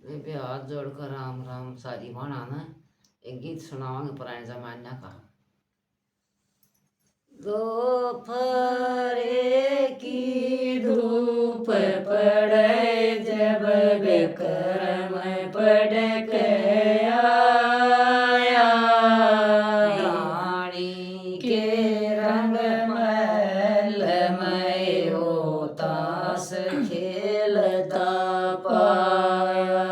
वे भी हाथ जोड़कर राम राम सारी बाणा ने एक गीत सुनावांगे पुराने जमाने का। दोपहरे की धूप पड़े जब विक्रम पड़ गया, रानी के रंग महल में वो ताश खेलता पाया।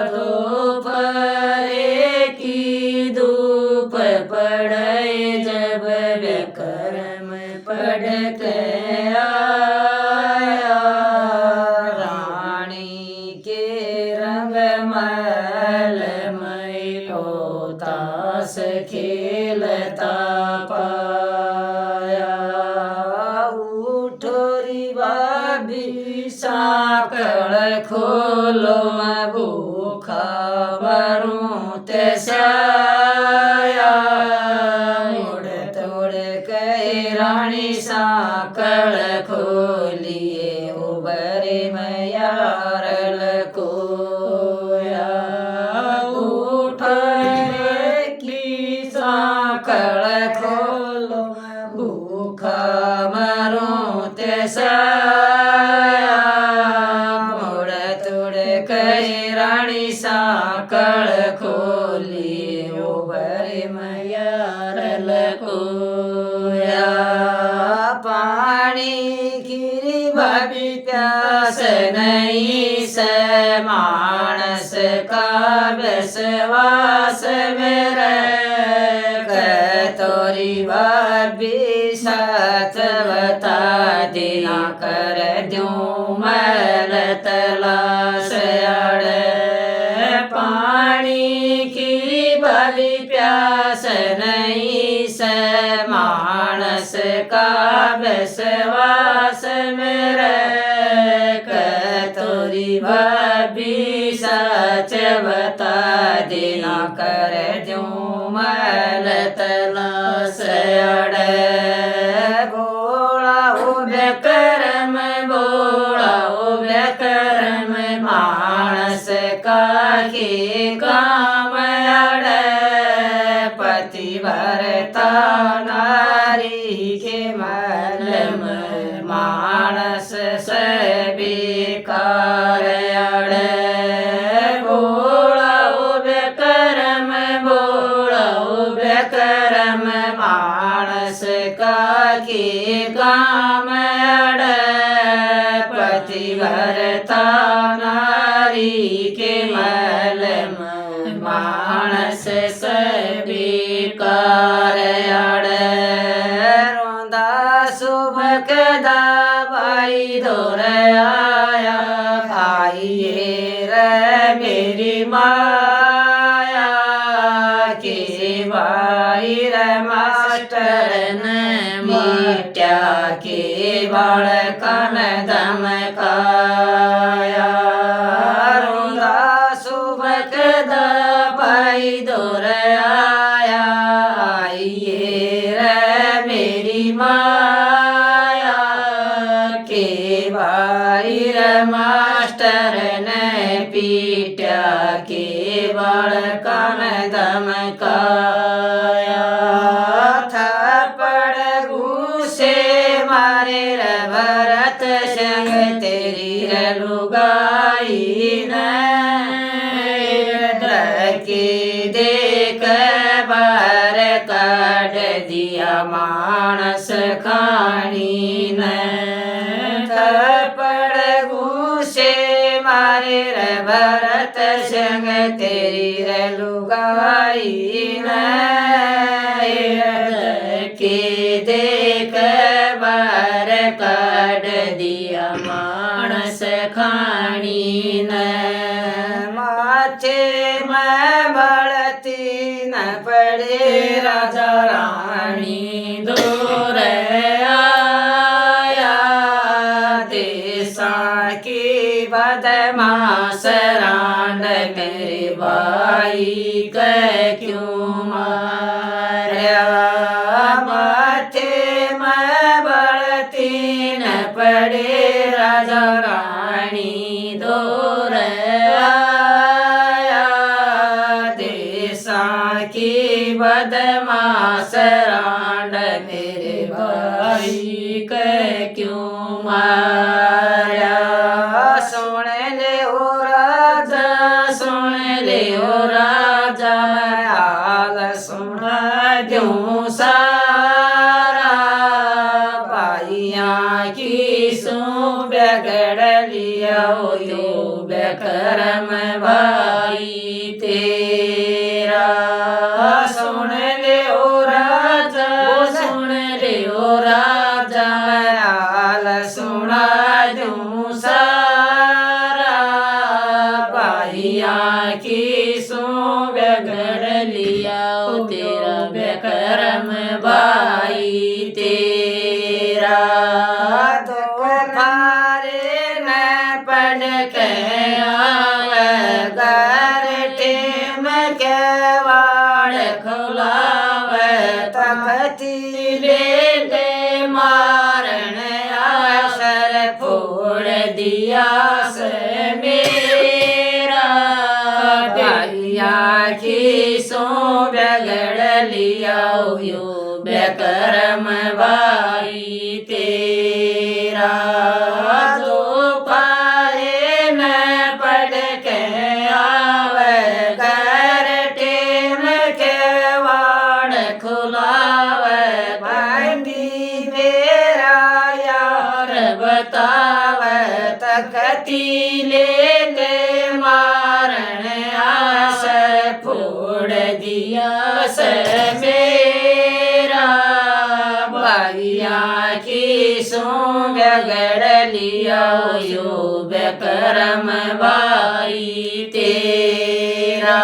दोपहरे की धूप पड़े जब विक्रम पड़ गया, रानी के रंग महल में वो ताश खेलता पाया। उठो री भाभी साकड़ खोलो मैं भूखा मरूं तैसाया, मुड़ तोड़ के रानी साकड़ खोलिए उबरे मैं यारल कोया। उठरे की साकड़ खोलो भूखा मरूं तैसाया, मुड़ तोड़ के रानी साकड़ खोली उबरे मैं यारल कोया। पानी गिरी भाभी प्यास नहीं से मानस का विश्वास मेरे, तोरी भाभी साथ बता देना कर दूं मैल तलाश अड़े। पानी की भाभी प्यास नहीं से मानस का विश्वास मेरे, तोरी भाभी सच बता देना कर दूं मैल तलाश अड़े। बोला ओ विक्रम बोला ओ विक्रम मानस का के काम अड़े, पतिव्रता नारी के महल में मानस से बेकार अड़े। बोला ओ विक्रम बोला ओ विक्रम मानस का के काम अड़े, पतिव्रता नारी के महल में मानस से बेकार अड़े। रोंदा सुबह दाबाई दौर आया, खाइए रे मेरी माया, के भाई रे मास्टर ने मिट्या के बालकन धमकाया। रोंदा सुबह दबाई दौर आया, आइए रे मेरी माया, के भाई रे मास्टर ने पीटा के बालकन धमकाया। थप्पड़ घूसे मारे रे भरत संग तेरी रे लुगाई ने, के देख बार काट दिया मानस खानी ने। थप्पड़ घूसे मारे रे भरत संग तेरी रे लुगाई ने, के देख बार काट दिया मानस खानी ने। माथे में बढ़ती न पड़े राजा रानी दूर आया, देशा की बदमाश रान मेरे भाई के क्यों मारा। माथे में बढ़ती न पड़े राजा रानी दूर यो बेकरम भाई तेरा। सुन ले ओ राजा, सुन ले ओ राजा, हाल सुना दूं सारा। भाइया की सो बिगड़ लिया तेरा बेकरम भाई तेरा। तो फारे न पढ़ के आवे घर टेम के वाड़ खुलावे। तखती ले मारन आसर फोड़ दिया से मेरा। भाइया की सो बिगड़ लिया यो बेकरम भाई तेरा। जो फारे न पढ़ के आवे घर टेम के वाड़ खुलावे। भाई मेरा यार बतावे तकती ले मारन आसर फोड़ दिया से मेरा। भाइया की सो बिगड़ लिया यो बेकरम भाई तेरा।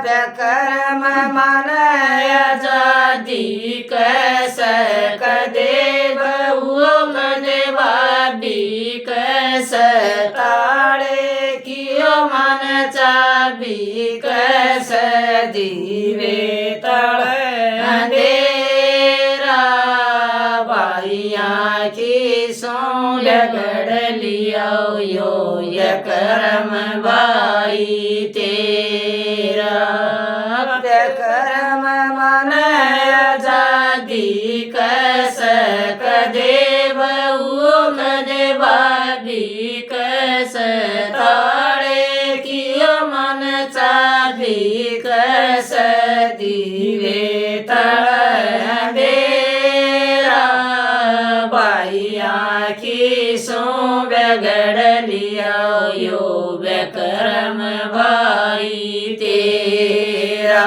बेकरम मन आजादी कैसे कदे बहु कदे भाभी कैसे ताड़े कियो मन चाबी कैसे दीवे तड़े अंधेरा। भाइया की सो बिगड़ लिया यो बेकरम भाई तेरा। बेकरम मन आजादी कैसे कदे बहु कदे भाभी कैसे ताड़े कियो मन चाबी कैसे दीवे तड़े अंधेरा। भाइया की सो बिगड़ लिया यो बेकरम भाई तेरा।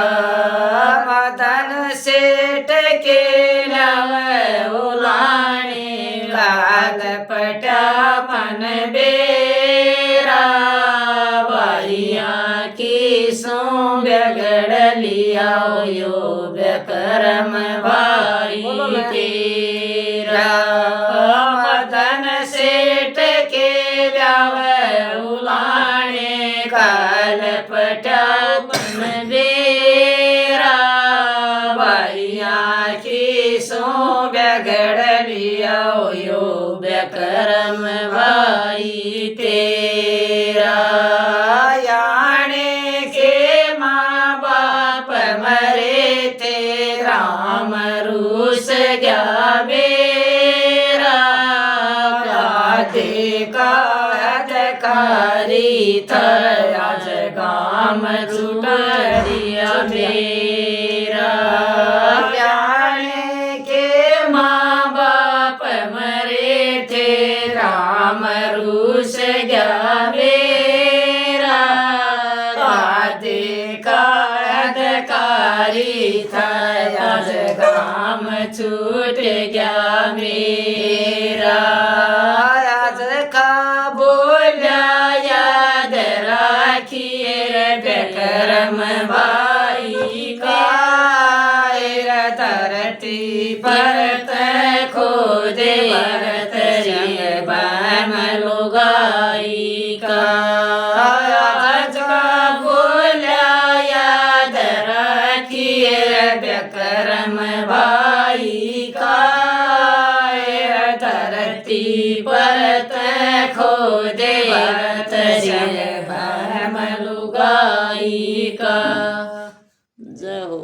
मदन सेठ के लावे उलाने लाल पटा मन बेरा। भाइया की सो बिगड़ लिया यो बेकरम भाई तेरा। मदन सेठ के लावे उलाने काल पटा मन बेरा। भाइया की सो बिगड़ लिया यो बेकरम भाई तेरा। याने के माँ बाप मरे थे राम रूस गया मेरा। देखा अधिकारी था आज काम छूट दिया मेरा। याने के माँ बाप मरे थे राम रूस गया मेरा। देखा अधिकारी था आज काम छूट गया मेरा। आज का बोला याद राखिए बेकरम भाई का। धरती पर खोदे भरत बम लुगाई का। आज का बोला याद राखिए बेकरम भाई का। धरती पर खोदे भरत बम लुगाई का। जय हो।